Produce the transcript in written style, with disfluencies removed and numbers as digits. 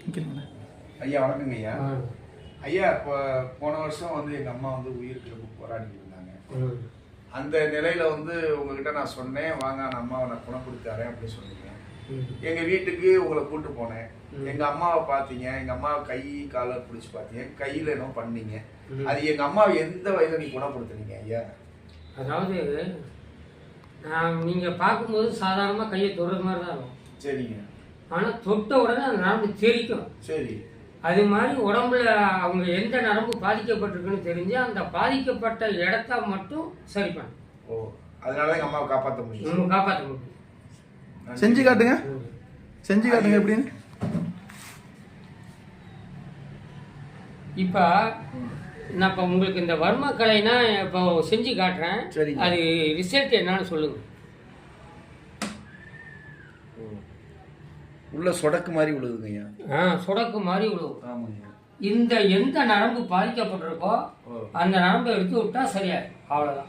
ஐயா வணக்கங்க ஐயா. ஐயா இப்போ போன வருஷம் வந்து எங்கள் அம்மா வந்து உயிருக்கு ரொம்ப போராடிட்டு இருந்தாங்க. அந்த நிலையில வந்து உங்ககிட்ட நான் சொன்னேன், வாங்க நான் அம்மாவை நான் குணப்படுத்தாரேன் அப்படின்னு சொன்னீங்க. எங்கள் வீட்டுக்கு உங்களை கூட்டு போனேன். எங்கள் அம்மாவை பார்த்தீங்க, எங்கள் அம்மாவை கை காலை பிடிச்சி பார்த்தீங்க, கையில் என்ன பண்ணீங்க, அது எங்கள் அம்மாவை எந்த வயதில் நீங்கள் குணப்படுத்துனீங்க ஐயா? அதாவது நீங்கள் பார்க்கும்போது சாதாரணமாக கையை தொடுறது மாதிரி தான் இருக்கும். சரிங்க. ஆனால் தொட்ட உடனே அந்த நரம்பு தெரிக்கும். சரி. அது மாதிரி உடம்புல அவங்க எந்த நரம்பு பாதிக்கப்பட்டிருக்குன்னு தெரிஞ்சு அந்த பாதிக்கப்பட்ட இடத்த மட்டும் சரி பண்ணும். ஓ, அதனால தான் எங்கள் அம்மாவை காப்பாற்ற முடியும். காப்பாற்ற முடியும். செஞ்சு காட்டுங்க, செஞ்சு காட்டுங்க எப்படின்னு. இப்போ நான் இப்போ உங்களுக்கு இந்த வர்ம கலைனா இப்போ செஞ்சு காட்டுறேன். அது ரிசல்ட் என்னன்னு சொல்லுங்க. உள்ள சொடக்கு மாதிரி விழுதுங்க ஐயா. சொடக்கு மாதிரி விழுவும். ஆமாங்க. இந்த எந்த நரம்பு பாதிக்கப்பட்டிருக்கோ அந்த நரம்பை எடுத்து விட்டா சரியாயிடும். அவ்வளோதான்.